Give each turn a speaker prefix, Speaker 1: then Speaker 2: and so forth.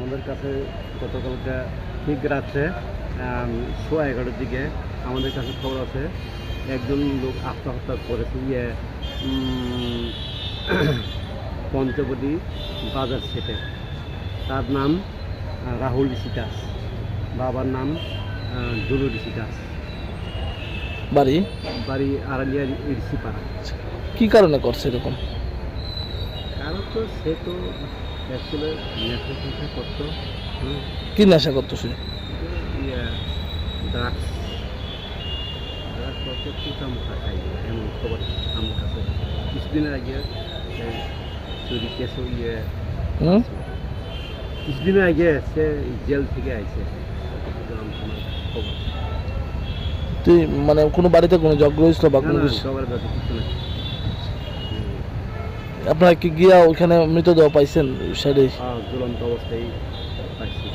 Speaker 1: আমাদের কাছে গতকালকে ঠিক রাত্রে 11:15 দিকে আমাদের কাছে খবর আছে একজন লোক আত্মহত্যা করেছে পঞ্চবটি বাজার সেটে। তার নাম রাহুল ঋষি দাস, বাবার নাম জুলু ঋষি দাস,
Speaker 2: বাড়ি
Speaker 1: বাড়ি আড়ালিয়া ঋষিপাড়া।
Speaker 2: কি কারণে করছে এরকম?
Speaker 1: কারণ তো সে তো অ্যাকচুয়ালি নেশা ফেশা করতো,
Speaker 2: কি নেশা করতো সে?
Speaker 1: ড্রাগস করতো, টুটামুটা খাই এমন খবর আমার কাছে কিছুদিনের আগে চুরি কেসও
Speaker 2: হুম?
Speaker 1: কিছুদিনের আগে সে জেল থেকে আইছে খবর।
Speaker 2: তুই মানে কোনো বাড়িতে কোনো ঝগড়া হয়েছিল বা কোনো কিছু?
Speaker 1: সবার কাছে কিছু না।
Speaker 2: আপনারা কি গিয়া ওইখানে মৃতদেহ পাইছেন সাইডে?
Speaker 1: ঝুলন্ত অবস্থায় পাইছি।